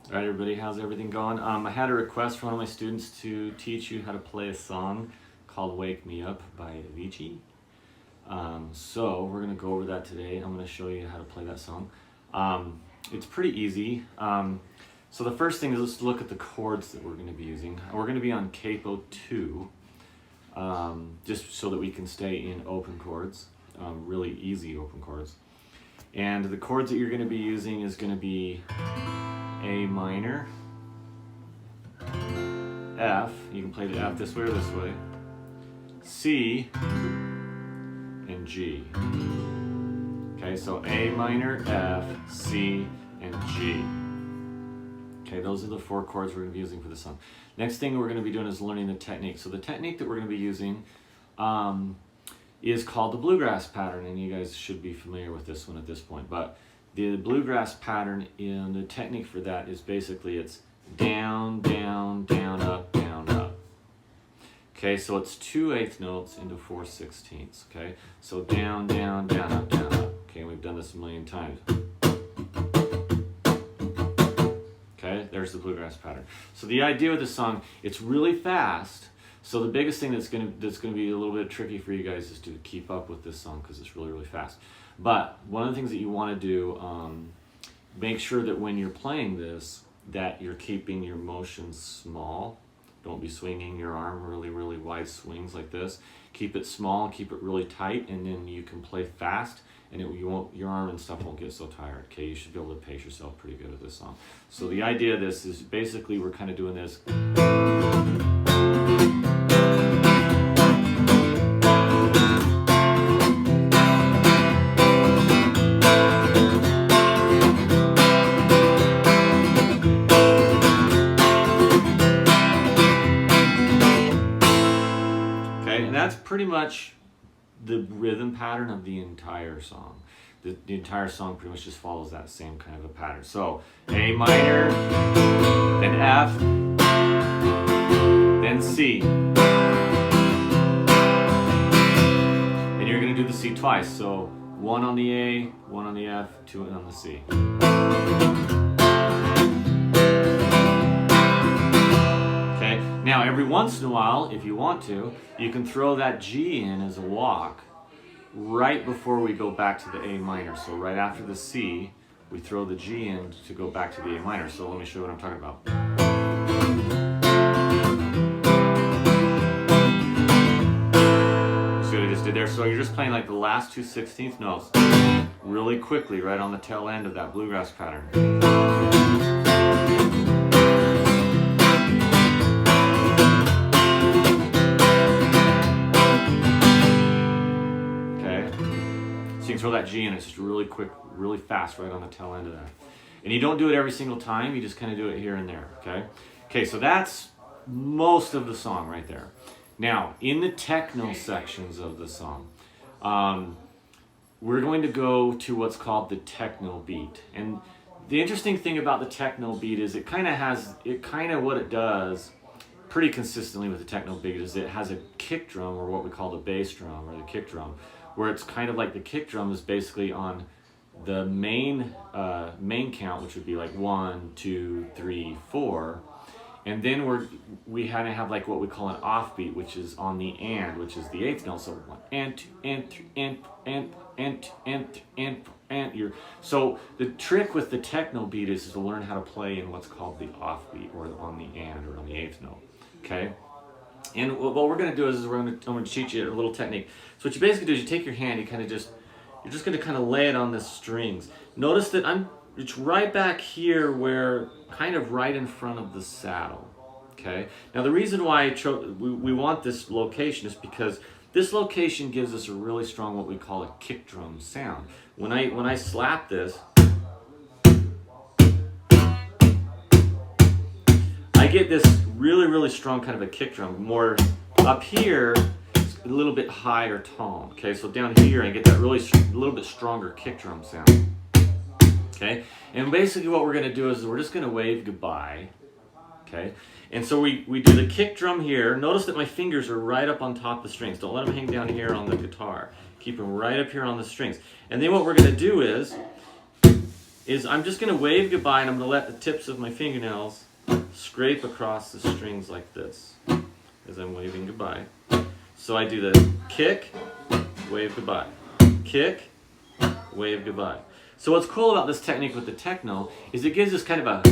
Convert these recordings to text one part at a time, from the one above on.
All right, everybody, how's everything going? I had a request from one of my students to teach you how to play a song called Wake Me Up by Avicii. So we're going to go over that today. I'm going to show you how to play that song. It's pretty easy. So the first thing is let's look at the chords that we're going to be using. We're going to be on capo 2, just so that we can stay in open chords, really easy open chords. And the chords that you're going to be using is going to be A minor, F, you can play the F this way or this way, C, and G. Okay, so A minor, F, C, and G. Okay, those are the 4 chords we're going to be using for the song. Next thing we're going to be doing is learning the technique. So the technique that we're going to be using is called the bluegrass pattern, and you guys should be familiar with this one at this point. But the bluegrass pattern, in the technique for that is basically it's down, down, down, up, down, up. Okay, so it's 2/8 notes into 4/16. Okay, so down, down, down, up, down, up. Okay, we've done this a million times. Okay, there's the bluegrass pattern. So the idea with this song, it's really fast. So the biggest thing that's gonna be a little bit tricky for you guys is to keep up with this song because it's really, really fast. But one of the things that you want to do, make sure that when you're playing this, that you're keeping your motions small. Don't be swinging your arm really, really wide swings like this. Keep it small, keep it really tight, and then you can play fast, and your arm and stuff won't get so tired. Okay, you should be able to pace yourself pretty good with this song. So the idea of this is basically we're kind of doing this. That's pretty much the rhythm pattern of the entire song. The entire song pretty much just follows that same kind of a pattern. So A minor, then F, then C. And you're going to do the C twice. So 1 on the A, 1 on the F, 2 on the C. Now, every once in a while, if you want to, you can throw that G in as a walk right before we go back to the A minor. So right after the C, we throw the G in to go back to the A minor. So let me show you what I'm talking about. See what I just did there? So you're just playing like the last 2/16 notes really quickly right on the tail end of that bluegrass pattern. So you can throw that G in, it's just really quick, really fast right on the tail end of that. And you don't do it every single time, you just kind of do it here and there, okay? Okay, so that's most of the song right there. Now, in the techno sections of the song, we're going to go to what's called the techno beat. And the interesting thing about the techno beat is what it does pretty consistently with the techno beat is it has a kick drum, or what we call the bass drum, or the kick drum, where it's kind of like the kick drum is basically on the main count, which would be like 1, 2, 3, 4, and then we kind of have like what we call an offbeat, which is on the and, which is the 8th note. So 1 and 2 and 3 and you're. So the trick with the techno beat is to learn how to play in what's called the offbeat, or on the and, or on the 8th note. Okay. And what we're going to do is I'm going to teach you a little technique. So what you basically do is you take your hand, you're just going to kind of lay it on the strings. Notice that it's right back here, where kind of right in front of the saddle. Okay. Now the reason why we want this location is because this location gives us a really strong, what we call a kick drum sound. When I slap this, I get this really, really strong kind of a kick drum. More up here, it's a little bit higher tone. Okay, so down here I get that really a little bit stronger kick drum sound. Okay, and basically what we're going to do is we're just going to wave goodbye. Okay, and so we do the kick drum here. Notice that my fingers are right up on top of the strings. Don't let them hang down here on the guitar. Keep them right up here on the strings. And then what we're going to do is is I'm just going to wave goodbye, and I'm going to let the tips of my fingernails scrape across the strings like this as I'm waving goodbye. So I do the kick, wave goodbye, kick, wave goodbye. So what's cool about this technique with the techno is it gives us kind of a,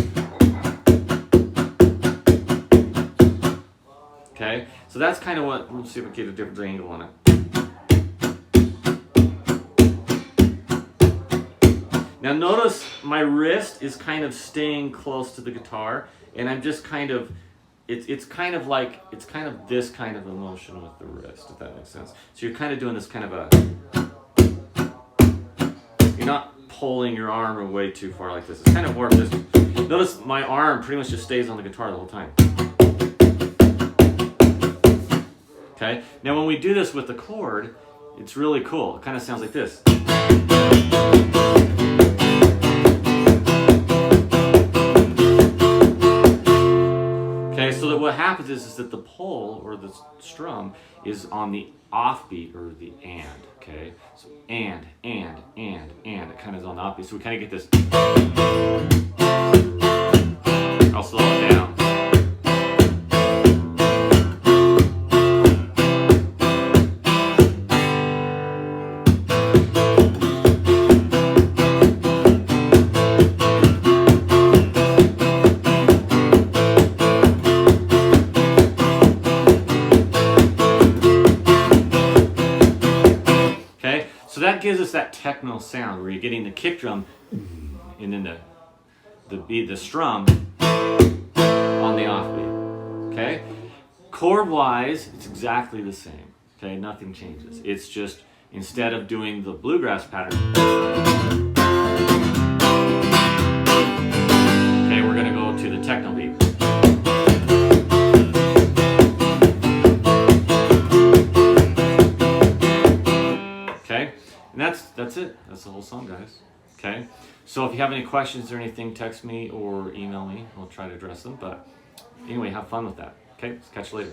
okay? So that's kind of what, let's see if we can get a different angle on it. Now notice my wrist is kind of staying close to the guitar, and I'm just kind of, it's kind of this kind of emotion with the wrist, if that makes sense. So you're kind of doing this kind of a, you're not pulling your arm away too far like this. It's kind of more of this. Notice my arm pretty much just stays on the guitar the whole time. Okay, now when we do this with the chord, it's really cool. It kind of sounds like this. Okay, so that what happens is that the pole or the strum is on the offbeat or the and. Okay, so and. It kind of is on the offbeat. So we kind of get this. I'll slow it down. So that gives us that techno sound where you're getting the kick drum and then the strum on the offbeat. Okay? Chord wise, it's exactly the same. Okay, nothing changes. It's just instead of doing the bluegrass pattern, okay, we're gonna go to the techno beat. And that's it. That's the whole song, guys. Okay? So if you have any questions or anything, text me or email me. I'll try to address them. But anyway, have fun with that. Okay? Catch you later.